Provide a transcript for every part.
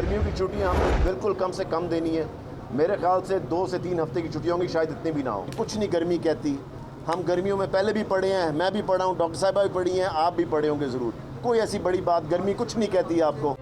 गर्मियों की छुट्टियां हमें बिल्कुल कम से कम देनी है। मेरे ख्याल से 2 से 3 हफ्ते की छुट्टियां होंगी, शायद इतनी भी ना हो। कुछ नहीं गर्मी कहती। हम गर्मियों में पहले भी पढ़े हैं, मैं भी पढ़ा हूँ, डॉक्टर साहिबा भी पढ़ी हैं, आप भी पढ़े होंगे ज़रूर। कोई ऐसी बड़ी बात गर्मी कुछ नहीं कहती आपको।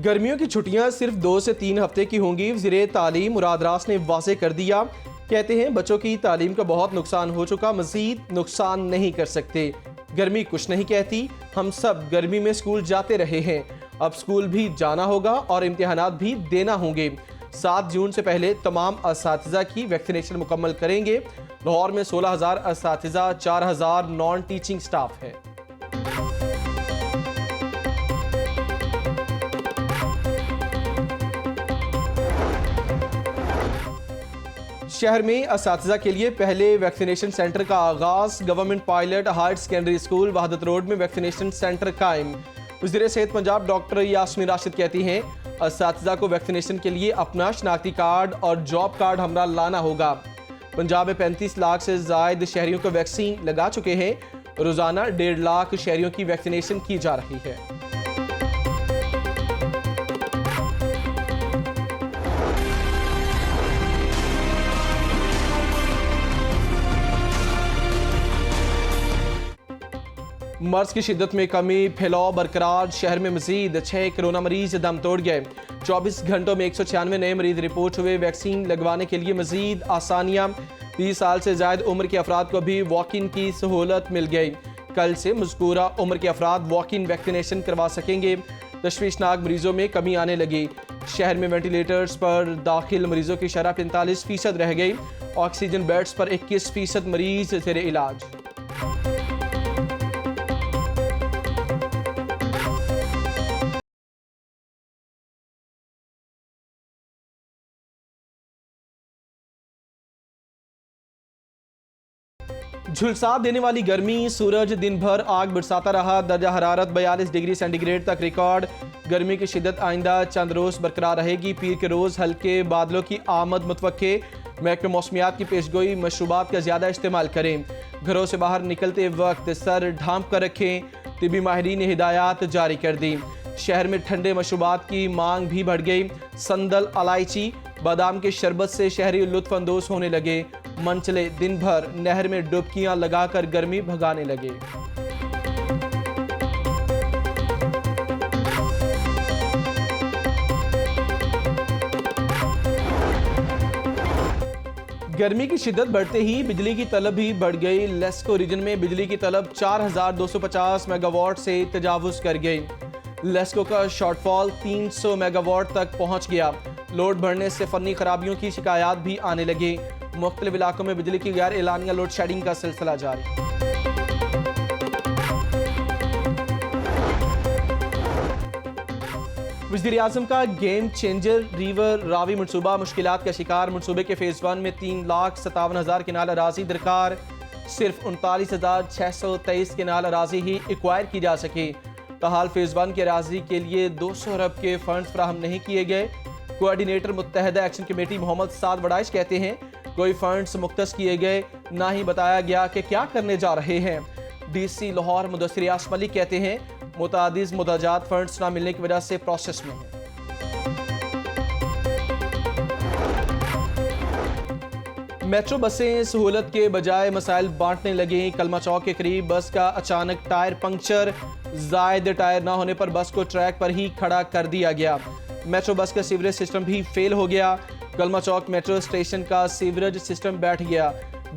गर्मियों की छुट्टियां सिर्फ 2 से 3 हफ्ते की होंगी। वज़ीर तालीम मुराद रास ने वाज़ेह कर दिया। कहते हैं बच्चों की तालीम का बहुत नुकसान हो चुका, मज़ीद नुकसान नहीं कर सकते। गर्मी कुछ नहीं कहती, हम सब गर्मी में स्कूल जाते रहे हैं, अब स्कूल भी जाना होगा और इम्तिहानात भी देना होंगे। 7 जून से पहले तमाम असातिज़ा की वैक्सीनेशन मुकम्मल करेंगे। लाहौर में 16,000 असातिज़ा, 4,000 नॉन टीचिंग स्टाफ है। शहर में असातिज़ा के लिए पहले वैक्सीनेशन सेंटर का आगाज। Government pilot higher secondary school Wahdat road में वैक्सीनेशन सेंटर कायम। वज़ीर सेहत पंजाब डॉक्टर यास्मीन राशिद कहती हैं असातिज़ा को वैक्सीनेशन के लिए अपना शनाख्ती कार्ड और जॉब कार्ड हमरा लाना होगा। पंजाब में 35 लाख से ज़ायद शहरियों को वैक्सीन लगा चुके हैं। रोज़ाना 1.5 लाख शहरियों की वैक्सीनेशन की जा रही है। मर्ज की शिद्दत में कमी, फैलाव बरकरार। शहर में मजीद 6 कोरोना मरीज दम तोड़ गए। 24 घंटों में 196 नए मरीज रिपोर्ट हुए। वैक्सीन लगवाने के लिए मजीद आसानियां। 30 साल से ज़ायद उम्र के अफराद को भी वॉक इन की सहूलत मिल गई। कल से मज़कूरा उम्र के अफराद वॉक इन वैक्सीनेशन करवा सकेंगे। तशवीशनाक मरीजों में कमी आने लगी। शहर में वेंटिलेटर्स पर दाखिल मरीजों की शरह 45% रह गई। ऑक्सीजन बेड्स पर 21% मरीज ज़ेर इलाज। झुलसा देने वाली गर्मी, सूरज दिन भर आग बरसाता रहा। दर्जा हरारत 42 डिग्री सेंटीग्रेड तक रिकॉर्ड। गर्मी की शिद्दत आइंदा चंद रोज बरकरार रहेगी। पीर के रोज हल्के बादलों की आमद मुतवक्के। महकमे मौसमियात की पेशगोई, मशरूबात का ज़्यादा इस्तेमाल करें। घरों से बाहर निकलते वक्त सर ढांप कर रखें। तिबी माहिरीन ने हिदायत जारी कर दी। शहर में ठंडे मशरूबात की मांग भी बढ़ गई। संदल, इलायची, बादाम के शरबत से शहरी लुत्फानंदोज होने लगे। मनचले दिन भर नहर में डुबकियां लगाकर गर्मी भगाने लगे। गर्मी की शिद्दत बढ़ते ही बिजली की तलब भी बढ़ गई। लेस्को रीजन में बिजली की तलब 4,250 मेगावाट से तजावुज कर गई। लेस्को का शॉर्टफॉल 300 मेगावाट तक पहुंच गया। लोड बढ़ने से फनी खराबियों की शिकायत भी आने लगी। मुख्तलिफ इलाकों में बिजली की गैर एलानिया लोड शेडिंग का सिलसिला जारी। वज़ीर आज़म का गेम चेंजर रिवर रावी मनसूबा मुश्किलात का शिकार। मनसूबे के फेज़ 1 में 3,57,000 केनाल अराजी दरकार। सिर्फ 39,623 केनाल अराजी ही एक्वायर की जा सकी। ताहाल फेज़ 1 के अराजी के लिए 200 अरब के फंड फराहम नहीं किए गए। कोऑर्डिनेटर मुत्तहदा एक्शन कमेटी मोहम्मद साद वडाइश कहते हैं कोई फंड्स मुख्तस किए गए, ना ही बताया गया कि क्या करने जा रहे हैं। DC लाहौर मुदस्सिर यास मलिक कहते हैं मुतादिद मुदजात फंड्स ना मिलने की वजह से प्रोसेस में है। मेट्रो बसें सहूलत के बजाय मसाइल बांटने लगी। कलमा चौक के करीब बस का अचानक टायर पंक्चर। जायद टायर ना होने पर बस को ट्रैक पर ही खड़ा कर दिया गया। मेट्रो बस का सीवरेज सिस्टम भी फेल हो गया। कलमा चौक मेट्रो स्टेशन का सीवरेज सिस्टम बैठ गया।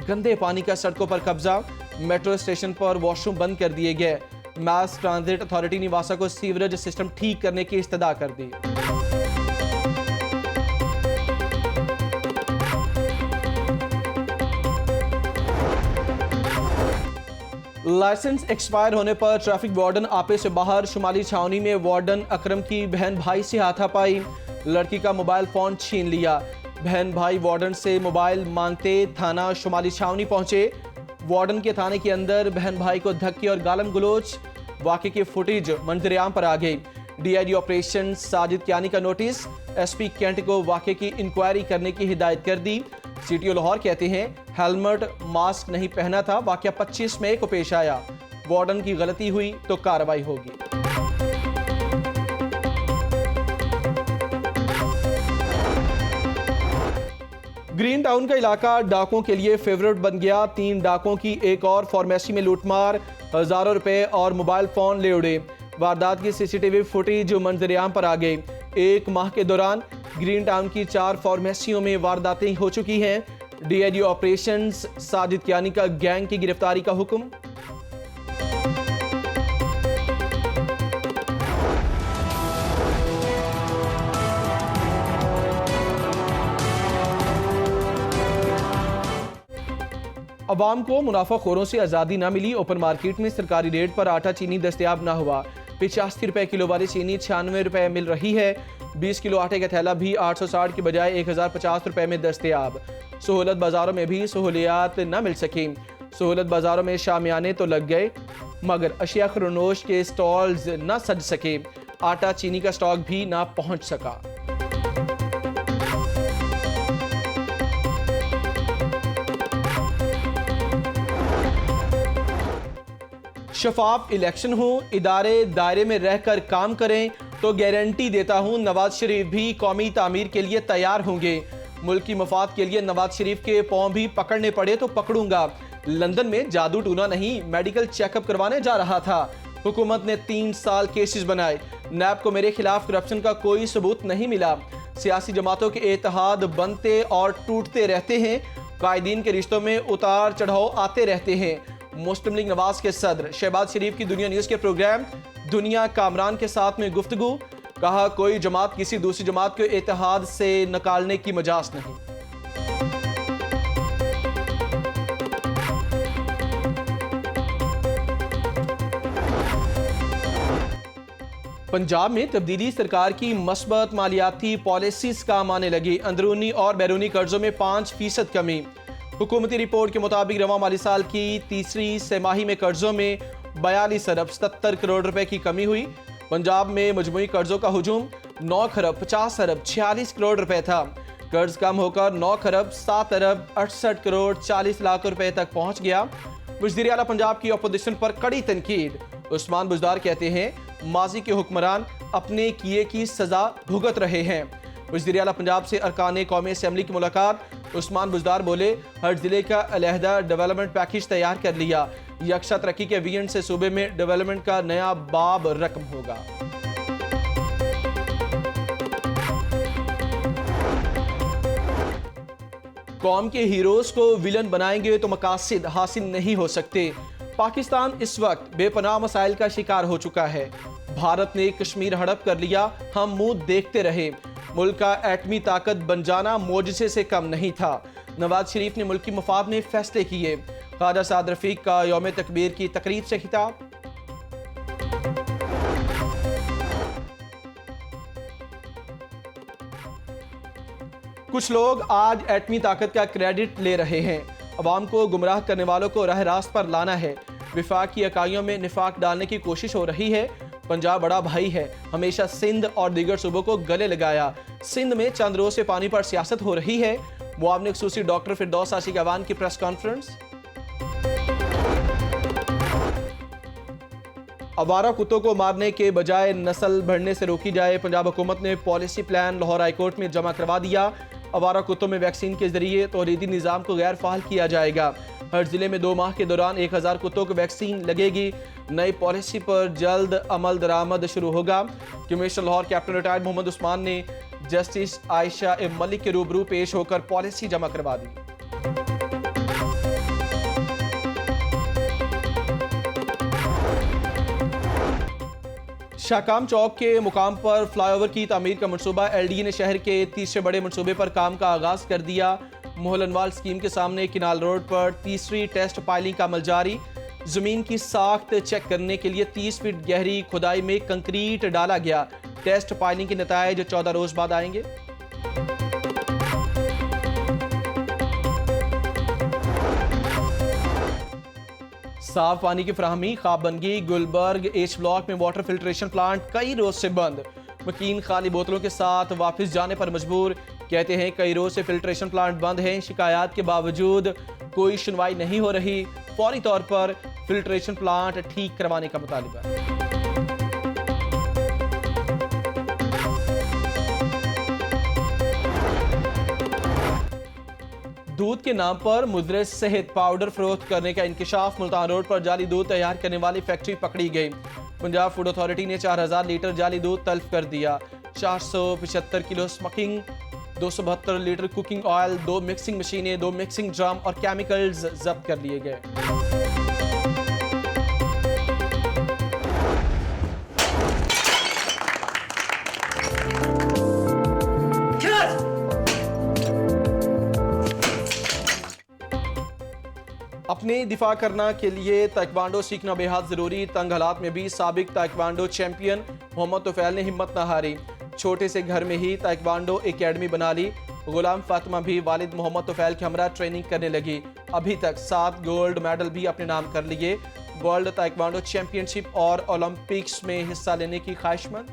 गंदे पानी का सड़कों पर कब्जा। मेट्रो स्टेशन पर वॉशरूम बंद कर दिए गए। मास ट्रांजिट अथॉरिटी ने वासा को सीवरेज सिस्टम ठीक करने की इस्तदा कर दी। लाइसेंस एक्सपायर होने पर ट्रैफिक वार्डन आपे से बाहर। शुमाली छावनी में वार्डन अकरम की बहन भाई से हाथापाई। लड़की का मोबाइल फोन छीन लिया। बहन भाई वार्डन से मोबाइल मांगते थाना शुमाली छावनी पहुंचे। वार्डन के थाने के अंदर बहन भाई को धक्के और गालम गलोच। वाक़े की फुटेज मंजर-ए-आम पर आ गई। DIG ऑपरेशन साजिद कियानी का नोटिस। SP कैंट को वाक़े की इंक्वायरी करने की हिदायत कर दी। CTO लाहौर कहते हैं हेलमेट मास्क नहीं पहना था। वाक़या 25 मई को पेश आया। वार्डन की गलती हुई तो कार्रवाई होगी। ग्रीन टाउन का इलाका डाकों के लिए फेवरेट बन गया। 3 डाकों की एक और फार्मेसी में लूटमार, हजारों रुपए और मोबाइल फोन ले उड़े। वारदात की सीसीटीवी फुटेज मंजरेआम पर आ गई। 1 माह के दौरान ग्रीन टाउन की 4 फार्मेसियों में वारदातें हो चुकी हैं। डीआईजी ऑपरेशंस साजिद कियानी का गैंग की गिरफ्तारी का हुक्म। अवाम को मुनाफाखोरों से आज़ादी न मिली। ओपन मार्केट में सरकारी रेट पर आटा चीनी दस्तयाब न हुआ। 85 रुपए किलो वाली चीनी 96 रुपए मिल रही है। 20 किलो आटे का थैला भी 860 की बजाय 1050 रुपए में दस्तयाब। सहूलत बाजारों में भी सहूलियात न मिल सकी। सहूलत बाजारों में शामियाने तो लग गए मगर अशिया खरनोश के स्टॉल्स न सज सके। आटा चीनी का स्टॉक भी न पहुंच सका। शफाफ इलेक्शन हो, इदारे दायरे में रहकर काम करें तो गारंटी देता हूं नवाज शरीफ भी कौमी तामीर के लिए तैयार होंगे। मुल्क की मफाद के लिए नवाज शरीफ के पांव भी पकड़ने पड़े तो पकड़ूंगा। लंदन में जादू टूना नहीं, मेडिकल चेकअप करवाने जा रहा था। हुकूमत ने 3 साल केसेस बनाए। नैब को मेरे खिलाफ करप्शन का कोई सबूत नहीं मिला। सियासी जमातों के इत्तेहाद बनते और टूटते रहते हैं। कायदीन के रिश्तों में उतार चढ़ाव आते रहते हैं। मुस्लिम लीग नवाज के सदर शहबाज शरीफ की दुनिया न्यूज के प्रोग्राम दुनिया कामरान के साथ में गुफ्तगू। कहा कोई जमात किसी दूसरी जमात को इत्तेहाद से निकालने की मजाज नहीं। पंजाब में तब्दीली सरकार की मस्बत मालियाती पॉलिसीज काम आने लगी। अंदरूनी और बैरूनी कर्जों में 5% कमी। हुकूमती रिपोर्ट के मुताबिक रवां माली साल की तीसरी तिमाही में कर्जों में 42 अरब 77 करोड़ रुपए की कमी हुई। पंजाब में मजमूई कर्जों का हुजूम 9 खरब 50 अरब 46 करोड़ रुपए था। कर्ज कम होकर 9 खरब 7 अरब 68 करोड़ 40 लाख रुपए तक पहुंच गया। वज़ीर आला पंजाब की अपोजिशन पर कड़ी तनकीद। उस्मान बुज़दार कहते हैं माजी के हुक्मरान अपने किए की सजा भुगत रहे हैं। वज़ीर आला पंजाब से अरकान कौमी असम्बली की मुलाकात। उस्मान बुज़दार बोले हर जिले का अलहदा डेवलपमेंट पैकेज तैयार कर लिया। यकसा तरक्की के विजन से सूबे में डेवलपमेंट का नया बाब रकम होगा। कौम के हीरोज को विलन बनाएंगे तो मकासद हासिल नहीं हो सकते। पाकिस्तान इस वक्त बेपनाह मसाइल का शिकार हो चुका है। भारत ने कश्मीर हड़प कर लिया, हम मुंह देखते रहे। मुल्क का एटमी ताकत बन जाना मोजज़े से कम नहीं था। नवाज शरीफ ने मुल्क की मफाद में फैसले किए। ख्वाजा साद रफीक का यौम तकबीर की तकरीब से खिताब। कुछ लोग आज एटमी ताकत का क्रेडिट ले रहे हैं। अवाम को गुमराह करने वालों को राह रास्त पर लाना है। विफाक की इकाइयों में निफाक डालने की कोशिश हो रही है। पंजाब बड़ा भाई है, हमेशा सिंध और दीगर सूबों को गले लगाया। सिंध में चंद रोज से पानी पर सियासत हो रही है। मुआवने खुसूसी डॉक्टर फिरदौस आशिक अवान की प्रेस कॉन्फ्रेंस। आवारा कुत्तों को मारने के बजाय नस्ल बढ़ने से रोकी जाए। पंजाब हुकूमत ने पॉलिसी प्लान लाहौर हाईकोर्ट में जमा करवा दिया। आवारा कुत्तों में वैक्सीन के जरिए तौहीदी निज़ाम को गैर फाल किया जाएगा। हर जिले में 2 माह के दौरान 1000 कुत्तों को वैक्सीन लगेगी। नई पॉलिसी पर जल्द अमल दरामद शुरू होगा। Commissioner Lahore captain retired Mohammad Usman ने जस्टिस आयशा ए मलिक के रूबरू पेश होकर पॉलिसी जमा करवा दी। शाकाम चौक के मुकाम पर फ्लाईओवर की तामीर का मनसूबा। एलडीए ने शहर के तीसरे बड़े मनसूबे पर काम का आगाज कर दिया। मोहलनवाल स्कीम के सामने किनाल रोड पर तीसरी टेस्ट पाइलिंग का अमल जारी। जमीन की साख्त चेक करने के लिए 30 फीट गहरी खुदाई में कंक्रीट डाला गया। टेस्ट पाइलिंग के नतायज 14 रोज बाद आएंगे। साफ पानी की फराहमी ख्वाब बन गई। गुलबर्ग एच ब्लॉक में वाटर फिल्ट्रेशन प्लांट कई रोज से बंद। मकीन खाली बोतलों के साथ वापस जाने पर मजबूर। कहते हैं कई रोज से फिल्ट्रेशन प्लांट बंद हैं। शिकायत के बावजूद कोई सुनवाई नहीं हो रही। फौरी तौर पर फिल्ट्रेशन प्लांट ठीक करवाने का मुतालिबा। दूध के नाम पर मुद्रिस सहित पाउडर फरोख्त करने का इंकिशाफ। मुल्तान रोड पर जाली दूध तैयार करने वाली फैक्ट्री पकड़ी गई। पंजाब फूड अथॉरिटी ने 4000 लीटर जाली दूध तल्फ कर दिया। 475 kilo smoking, 272 litre cooking oil, 2 mixing मशीनें, 2 मिक्सिंग ड्रम और केमिकल्स जब्त कर लिए गए। अपने दिफा करना के लिए ताइक्वांडो सीखना बेहद ज़रूरी। तंग हालात में भी साबिक ताइक्वांडो चैंपियन मोहम्मद तुफैल ने हिम्मत न हारी। छोटे से घर में ही ताइक्वांडो एकेडमी बना ली। गुलाम फातिमा भी वालिद मोहम्मद तुफैल के हमरा ट्रेनिंग करने लगी। अभी तक 7 गोल्ड मेडल भी अपने नाम कर लिए। वर्ल्ड ताइक्वांडो चैंपियनशिप और ओलंपिक्स में हिस्सा लेने की ख्वाहिशमंद।